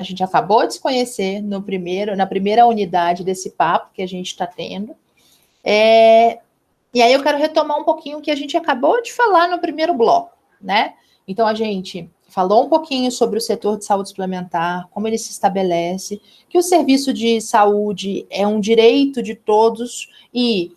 A gente acabou de se conhecer na primeira unidade desse papo que a gente está tendo. E aí eu quero retomar um pouquinho o que a gente acabou de falar no primeiro bloco, né? Então, a gente falou um pouquinho sobre o setor de saúde suplementar, como ele se estabelece, que o serviço de saúde é um direito de todos e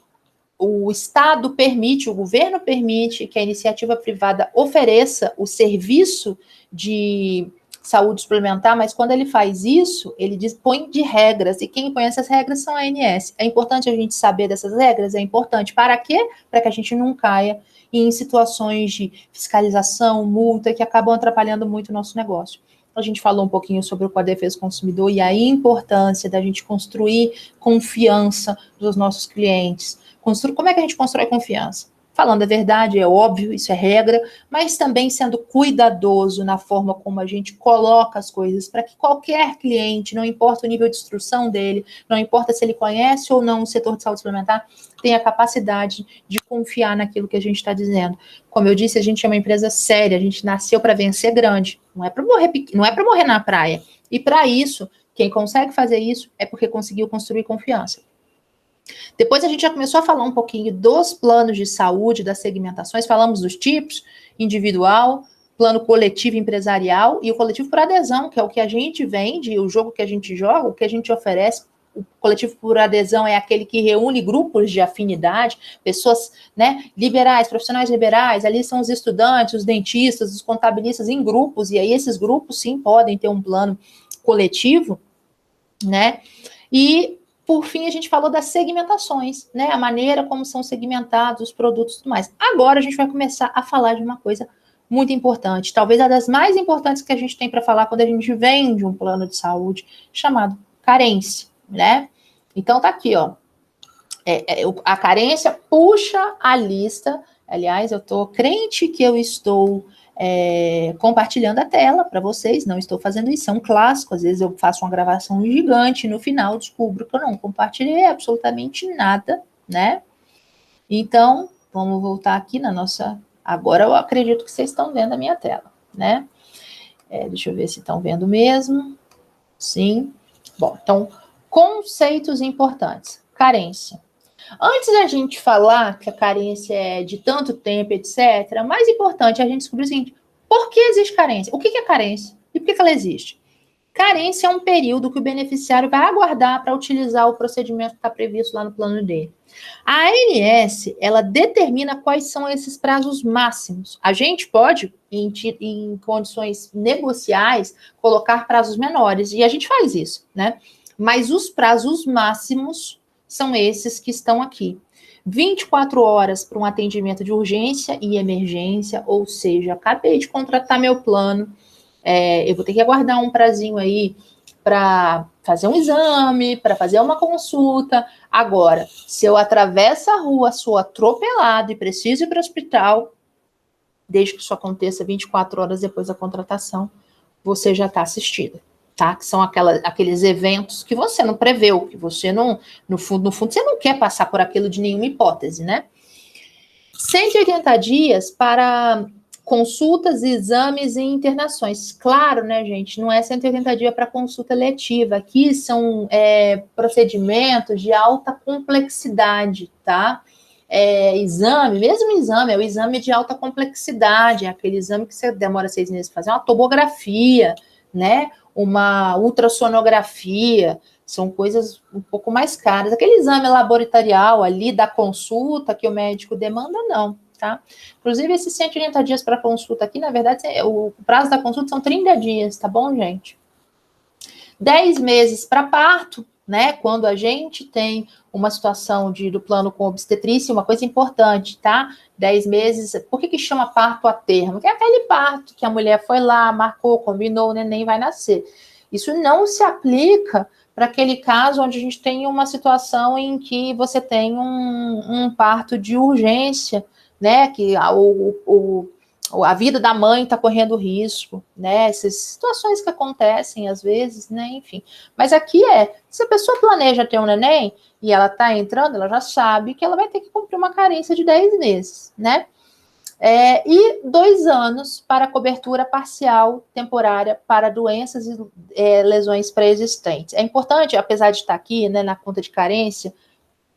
o Estado permite, o governo permite que a iniciativa privada ofereça o serviço de saúde suplementar, mas quando ele faz isso, ele dispõe de regras, e quem põe essas regras são a ANS. É importante a gente saber dessas regras? É importante. Para quê? Para que a gente não caia em situações de fiscalização, multa, que acabam atrapalhando muito o nosso negócio. A gente falou um pouquinho sobre o Código de Defesa do Consumidor e a importância da gente construir confiança dos nossos clientes. Como é que a gente constrói confiança? Falando a verdade, é óbvio, isso é regra, mas também sendo cuidadoso na forma como a gente coloca as coisas, para que qualquer cliente, não importa o nível de instrução dele, não importa se ele conhece ou não o setor de saúde suplementar, tenha a capacidade de confiar naquilo que a gente está dizendo. Como eu disse, a gente é uma empresa séria, a gente nasceu para vencer grande, não é para morrer na praia. E para isso, quem consegue fazer isso é porque conseguiu construir confiança. Depois a gente já começou a falar um pouquinho dos planos de saúde, das segmentações, falamos dos tipos, individual, plano coletivo empresarial e o coletivo por adesão, que é o que a gente vende, o jogo que a gente joga, o que a gente oferece. O coletivo por adesão é aquele que reúne grupos de afinidade, pessoas, né, liberais, profissionais liberais, ali são os estudantes, os dentistas, os contabilistas em grupos, e aí esses grupos sim podem ter um plano coletivo, né, e por fim, a gente falou das segmentações, né? A maneira como são segmentados os produtos e tudo mais. Agora a gente vai começar a falar de uma coisa muito importante, talvez a das mais importantes que a gente tem para falar quando a gente vende um plano de saúde, chamado carência, né? Então tá aqui, ó. A carência puxa a lista. Aliás, eu tô crente que eu estou compartilhando a tela para vocês, não estou fazendo isso, é um clássico, às vezes eu faço uma gravação gigante e no final descubro que eu não compartilhei absolutamente nada, né? Então, vamos voltar aqui na nossa... Agora eu acredito que vocês estão vendo a minha tela, né? Deixa eu ver se estão vendo mesmo. Sim. Bom, então, conceitos importantes. Carência. Antes da gente falar que a carência é de tanto tempo, etc., mais importante é a gente descobrir o seguinte: por que existe carência? O que é carência? E por que ela existe? Carência é um período que o beneficiário vai aguardar para utilizar o procedimento que está previsto lá no plano dele. A ANS, ela determina quais são esses prazos máximos. A gente pode, em condições negociais, colocar prazos menores, e a gente faz isso, né? Mas os prazos máximos são esses que estão aqui. 24 horas para um atendimento de urgência e emergência, ou seja, acabei de contratar meu plano, eu vou ter que aguardar um prazinho aí para fazer um exame, para fazer uma consulta. Agora, se eu atravesso a rua, sou atropelado e preciso ir para o hospital, desde que isso aconteça 24 horas depois da contratação, você já está assistida. Tá? Que são aqueles eventos que você não preveu, que você não, no fundo, você não quer passar por aquilo de nenhuma hipótese, né? 180 dias para consultas, exames e internações. Claro, né, gente, não é 180 dias para consulta letiva. Aqui são procedimentos de alta complexidade, tá? Mesmo exame, é o exame de alta complexidade, é aquele exame que você demora 6 meses para fazer, uma tomografia, né? Uma ultrassonografia, são coisas um pouco mais caras. Aquele exame laboratorial ali da consulta que o médico demanda, não, tá? Inclusive, esses 180 dias para consulta aqui, na verdade, o prazo da consulta são 30 dias, tá bom, gente? 10 meses para parto, né? Quando a gente tem uma situação do plano com obstetrícia, uma coisa importante, tá? 10 meses, por que chama parto a termo? Que é aquele parto que a mulher foi lá, marcou, combinou, o neném vai nascer. Isso não se aplica para aquele caso onde a gente tem uma situação em que você tem um parto de urgência, né? Que a vida da mãe está correndo risco, né? Essas situações que acontecem às vezes, né? Enfim. Mas aqui se a pessoa planeja ter um neném e ela está entrando, ela já sabe que ela vai ter que cumprir uma carência de 10 meses, né? E 2 anos para cobertura parcial temporária para doenças e lesões pré-existentes. É importante, apesar de estar aqui, né, na conta de carência,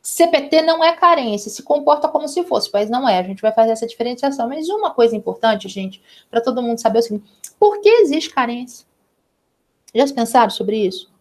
CPT não é carência, se comporta como se fosse, mas não é. A gente vai fazer essa diferenciação. Mas uma coisa importante, gente, para todo mundo saber é o seguinte: por que existe carência? Já pensaram sobre isso?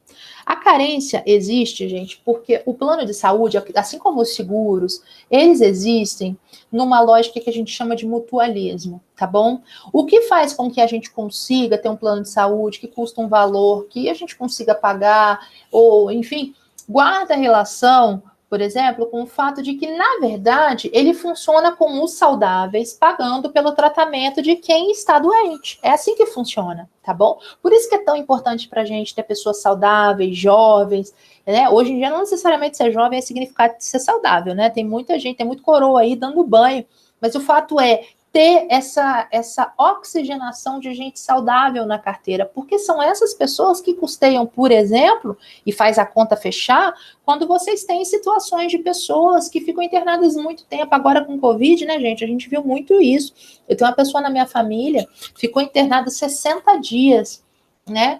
A carência existe, gente, porque o plano de saúde, assim como os seguros, eles existem numa lógica que a gente chama de mutualismo, tá bom? O que faz com que a gente consiga ter um plano de saúde que custa um valor, que a gente consiga pagar, ou, enfim, guarda relação, por exemplo, com o fato de que, na verdade, ele funciona com os saudáveis pagando pelo tratamento de quem está doente. É assim que funciona, tá bom? Por isso que é tão importante para a gente ter pessoas saudáveis, jovens, né? Hoje em dia, não necessariamente ser jovem é significar ser saudável, né? Tem muita gente, tem muito coroa aí dando banho, mas o fato é ter essa oxigenação de gente saudável na carteira, porque são essas pessoas que custeiam, por exemplo, e faz a conta fechar, quando vocês têm situações de pessoas que ficam internadas muito tempo, agora com Covid, né, gente? A gente viu muito isso. Eu tenho uma pessoa na minha família, ficou internada 60 dias, né?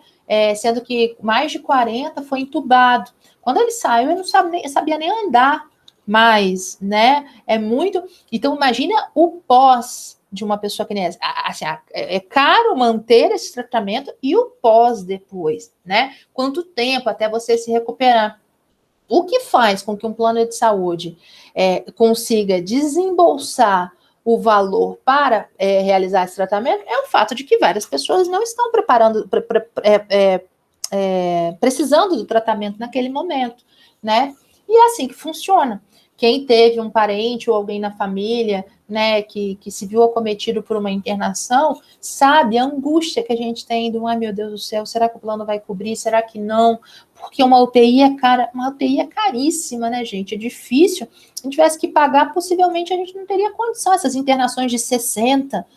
Sendo que mais de 40 foi entubado. Quando ele saiu, ele não sabia nem andar mais, né? É muito. Então, imagina o pós de uma pessoa que nem essa. Assim, é caro manter esse tratamento e o pós depois, né? Quanto tempo até você se recuperar? O que faz com que um plano de saúde consiga desembolsar o valor para realizar esse tratamento é o fato de que várias pessoas não estão precisando do tratamento naquele momento, né? E é assim que funciona. Quem teve um parente ou alguém na família, né, que se viu acometido por uma internação, sabe a angústia que a gente tem do, ai meu Deus do céu, será que o plano vai cobrir? Será que não? Porque uma UTI é cara, uma UTI é caríssima, né, gente? É difícil. Se a gente tivesse que pagar, possivelmente a gente não teria condição. Essas internações de 60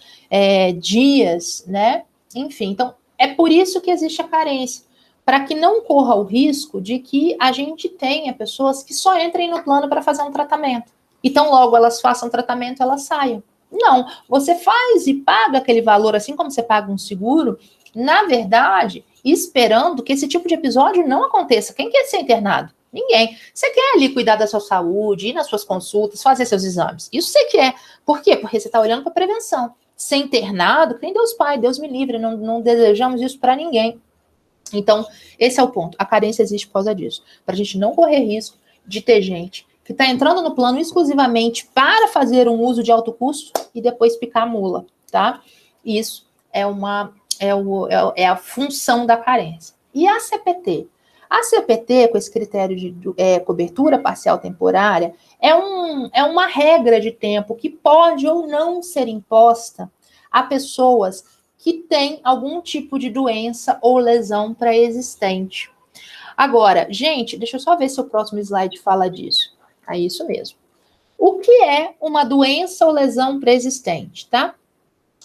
dias, né? Enfim, então é por isso que existe a carência, para que não corra o risco de que a gente tenha pessoas que só entrem no plano para fazer um tratamento. Então, logo elas façam tratamento, elas saiam. Não, você faz e paga aquele valor, assim como você paga um seguro, na verdade, esperando que esse tipo de episódio não aconteça. Quem quer ser internado? Ninguém. Você quer ali cuidar da sua saúde, ir nas suas consultas, fazer seus exames. Isso você quer. Por quê? Porque você está olhando para prevenção. Ser internado, que nem Deus Pai, Deus me livre, não desejamos isso para ninguém. Então, esse é o ponto. A carência existe por causa disso. Para a gente não correr risco de ter gente que está entrando no plano exclusivamente para fazer um uso de alto custo e depois picar a mula, tá? Isso é a função da carência. E a CPT? A CPT, com esse critério de cobertura parcial temporária, é uma regra de tempo que pode ou não ser imposta a pessoas que têm algum tipo de doença ou lesão pré-existente. Agora, gente, deixa eu só ver se o próximo slide fala disso. É isso mesmo. O que é uma doença ou lesão pré-existente, tá?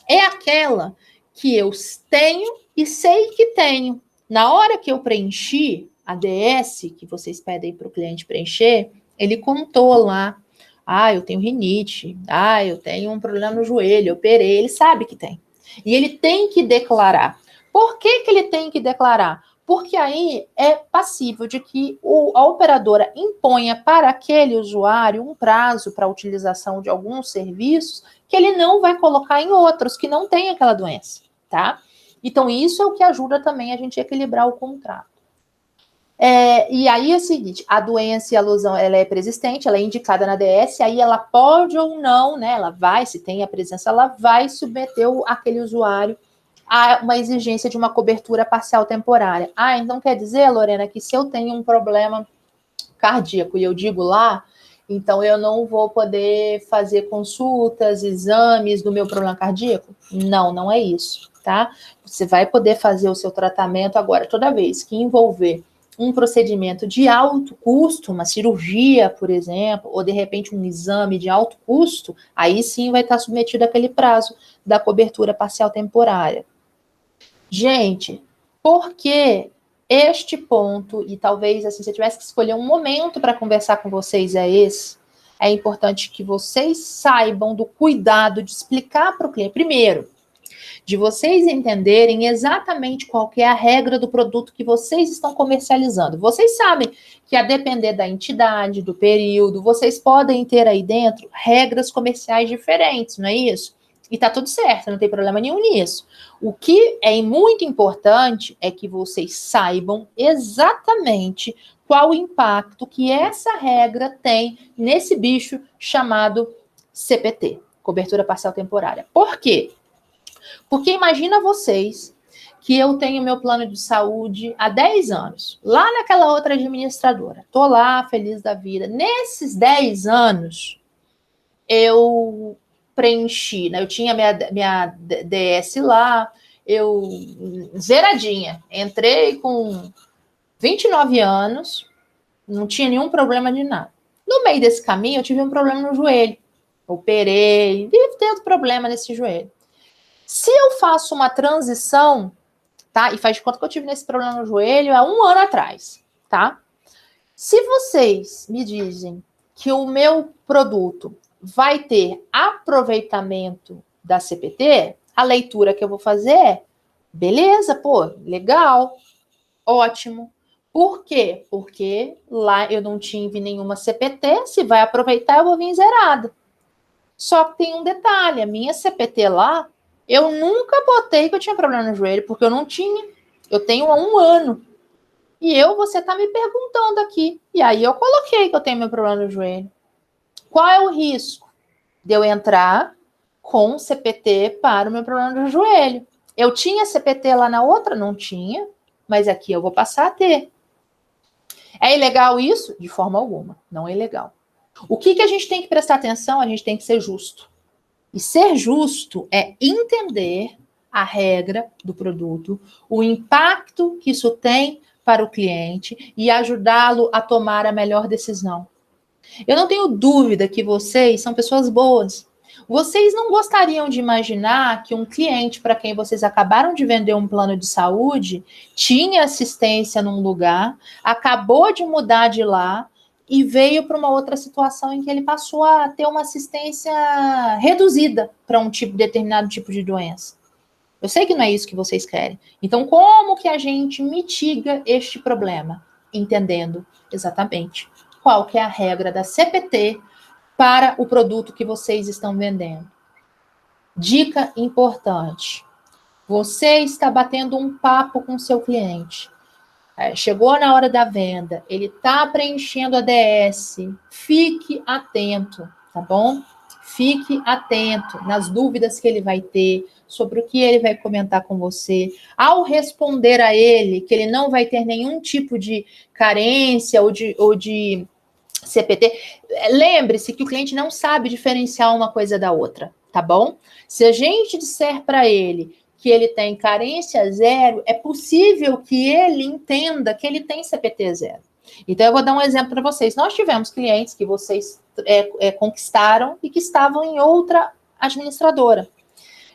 É aquela que eu tenho e sei que tenho. Na hora que eu preenchi a DS, que vocês pedem para o cliente preencher, ele contou lá. Ah, eu tenho rinite. Ah, eu tenho um problema no joelho, eu operei. Ele sabe que tem. E ele tem que declarar. Por que ele tem que declarar? Porque aí é passível de que a operadora imponha para aquele usuário um prazo para a utilização de alguns serviços que ele não vai colocar em outros que não têm aquela doença, tá? Então, isso é o que ajuda também a gente a equilibrar o contrato. E aí é o seguinte, a doença e a lesão, ela é preexistente, ela é indicada na DS, aí ela pode ou não, né, ela vai, se tem a presença, ela vai submeter aquele usuário a uma exigência de uma cobertura parcial temporária. Ah, então quer dizer, Lorena, que se eu tenho um problema cardíaco e eu digo lá, então eu não vou poder fazer consultas, exames do meu problema cardíaco? Não, não é isso, tá? Você vai poder fazer o seu tratamento agora, toda vez que envolver um procedimento de alto custo, uma cirurgia, por exemplo, ou de repente um exame de alto custo, aí sim vai estar submetido àquele prazo da cobertura parcial temporária. Gente, por que este ponto, e talvez assim, se eu tivesse que escolher um momento para conversar com vocês, é esse, é importante que vocês saibam do cuidado de explicar para o cliente. Primeiro, de vocês entenderem exatamente qual que é a regra do produto que vocês estão comercializando. Vocês sabem que, a depender da entidade, do período, vocês podem ter aí dentro regras comerciais diferentes, não é isso? E tá tudo certo, não tem problema nenhum nisso. O que é muito importante é que vocês saibam exatamente qual o impacto que essa regra tem nesse bicho chamado CPT, cobertura parcial temporária. Por quê? Porque imagina vocês que eu tenho meu plano de saúde há 10 anos, lá naquela outra administradora. Tô lá, feliz da vida. Nesses 10 anos, eu preenchi, né? Eu tinha minha DS lá, eu zeradinha. Entrei com 29 anos, não tinha nenhum problema de nada. No meio desse caminho, eu tive um problema no joelho. Operei, vivo tendo problema nesse joelho. Se eu faço uma transição, tá? E faz de conta que eu tive nesse problema no joelho há 1 ano atrás, tá? Se vocês me dizem que o meu produto vai ter aproveitamento da CPT, a leitura que eu vou fazer é, beleza, pô, legal, ótimo. Por quê? Porque lá eu não tive nenhuma CPT, se vai aproveitar eu vou vir zerada. Só que tem um detalhe, a minha CPT lá, eu nunca botei que eu tinha problema no joelho, porque eu não tinha. Eu tenho há 1 ano. E você tá me perguntando aqui. E aí eu coloquei que eu tenho meu problema no joelho. Qual é o risco de eu entrar com CPT para o meu problema no joelho? Eu tinha CPT lá na outra? Não tinha. Mas aqui eu vou passar a ter. É ilegal isso? De forma alguma. Não é ilegal. O que a gente tem que prestar atenção? A gente tem que ser justo. E ser justo é entender a regra do produto, o impacto que isso tem para o cliente e ajudá-lo a tomar a melhor decisão. Eu não tenho dúvida que vocês são pessoas boas. Vocês não gostariam de imaginar que um cliente para quem vocês acabaram de vender um plano de saúde tinha assistência num lugar, acabou de mudar de lá e veio para uma outra situação em que ele passou a ter uma assistência reduzida para um determinado tipo de doença. Eu sei que não é isso que vocês querem. Então, como que a gente mitiga este problema? Entendendo exatamente qual que é a regra da CPT para o produto que vocês estão vendendo. Dica importante. Você está batendo um papo com o seu cliente. Chegou na hora da venda, ele está preenchendo a DS. Fique atento, tá bom? Fique atento nas dúvidas que ele vai ter, sobre o que ele vai comentar com você. Ao responder a ele que ele não vai ter nenhum tipo de carência ou de CPT, lembre-se que o cliente não sabe diferenciar uma coisa da outra, tá bom? Se a gente disser para ele que ele tem carência zero, é possível que ele entenda que ele tem CPT zero. Então, eu vou dar um exemplo para vocês. Nós tivemos clientes que vocês conquistaram e que estavam em outra administradora.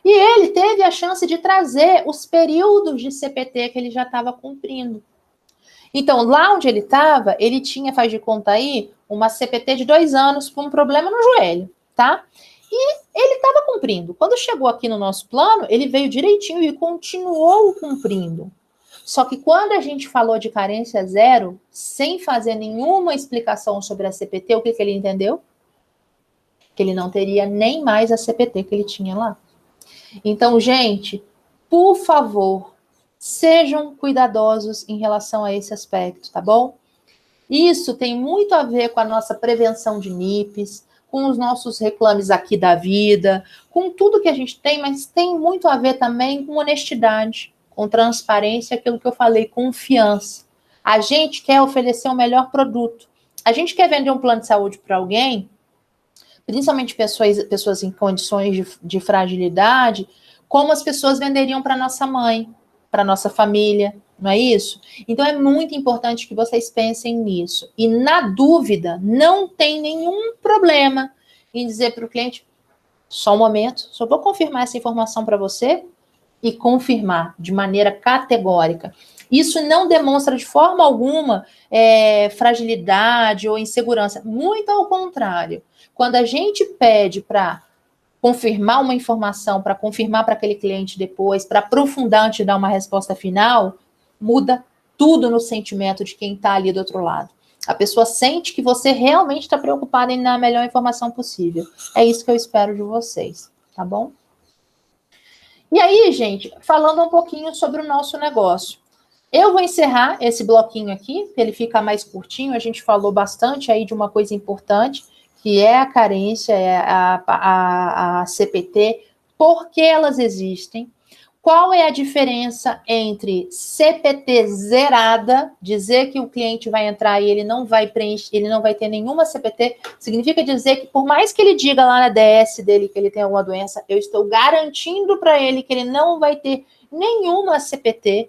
E ele teve a chance de trazer os períodos de CPT que ele já estava cumprindo. Então, lá onde ele estava, ele tinha, faz de conta aí, uma CPT de 2 anos por um problema no joelho, tá? E ele estava cumprindo. Quando chegou aqui no nosso plano, ele veio direitinho e continuou cumprindo. Só que quando a gente falou de carência zero, sem fazer nenhuma explicação sobre a CPT, o que ele entendeu? Que ele não teria nem mais a CPT que ele tinha lá. Então, gente, por favor, sejam cuidadosos em relação a esse aspecto, tá bom? Isso tem muito a ver com a nossa prevenção de NIPs, com os nossos reclames aqui da vida, com tudo que a gente tem, mas tem muito a ver também com honestidade, com transparência, aquilo que eu falei, confiança. A gente quer oferecer o melhor produto. A gente quer vender um plano de saúde para alguém, principalmente pessoas em condições de fragilidade, como as pessoas venderiam para nossa mãe, para nossa família, não é isso? Então é muito importante que vocês pensem nisso. E na dúvida, não tem nenhum problema em dizer para o cliente, só um momento, só vou confirmar essa informação para você e confirmar de maneira categórica. Isso não demonstra de forma alguma fragilidade ou insegurança, muito ao contrário. quando a gente pede para confirmar uma informação, para confirmar para aquele cliente depois, para aprofundar antes de dar uma resposta final, muda tudo no sentimento de quem está ali do outro lado. A pessoa sente que você realmente está preocupada em dar a melhor informação possível. É isso que eu espero de vocês, tá bom? E aí, gente, falando um pouquinho sobre o nosso negócio. Eu vou encerrar esse bloquinho aqui, ele fica mais curtinho. A gente falou bastante aí de uma coisa importante, que é a carência, é a CPT, por que elas existem, qual é a diferença entre CPT zerada, dizer que o cliente vai entrar e ele não vai preencher, ele não vai ter nenhuma CPT, significa dizer que por mais que ele diga lá na DS dele que ele tem alguma doença, eu estou garantindo para ele que ele não vai ter nenhuma CPT,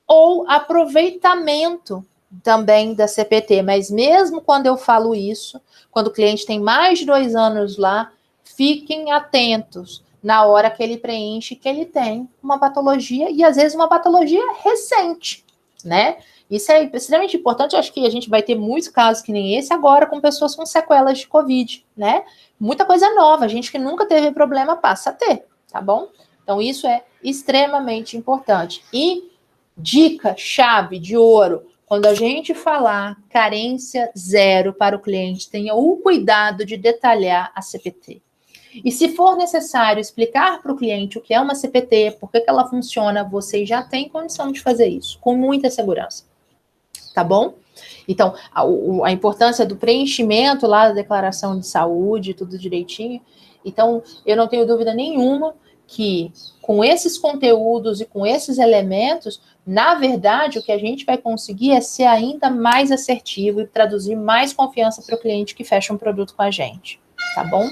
ou aproveitamento também da CPT, mas mesmo quando eu falo isso, quando o cliente tem mais de 2 anos lá, fiquem atentos na hora que ele preenche que ele tem uma patologia, e às vezes uma patologia recente, né? Isso é extremamente importante, eu acho que a gente vai ter muitos casos que nem esse agora, com pessoas com sequelas de Covid, né? Muita coisa nova, gente que nunca teve problema passa a ter, tá bom? Então isso é extremamente importante. E dica, chave de ouro, quando a gente falar carência zero para o cliente, tenha o cuidado de detalhar a CPT. E se for necessário explicar para o cliente o que é uma CPT, por que ela funciona, você já tem condição de fazer isso, com muita segurança. Tá bom? Então, a importância do preenchimento lá da declaração de saúde, tudo direitinho. Então, eu não tenho dúvida nenhuma que com esses conteúdos e com esses elementos, na verdade, o que a gente vai conseguir é ser ainda mais assertivo e traduzir mais confiança para o cliente que fecha um produto com a gente. Tá bom?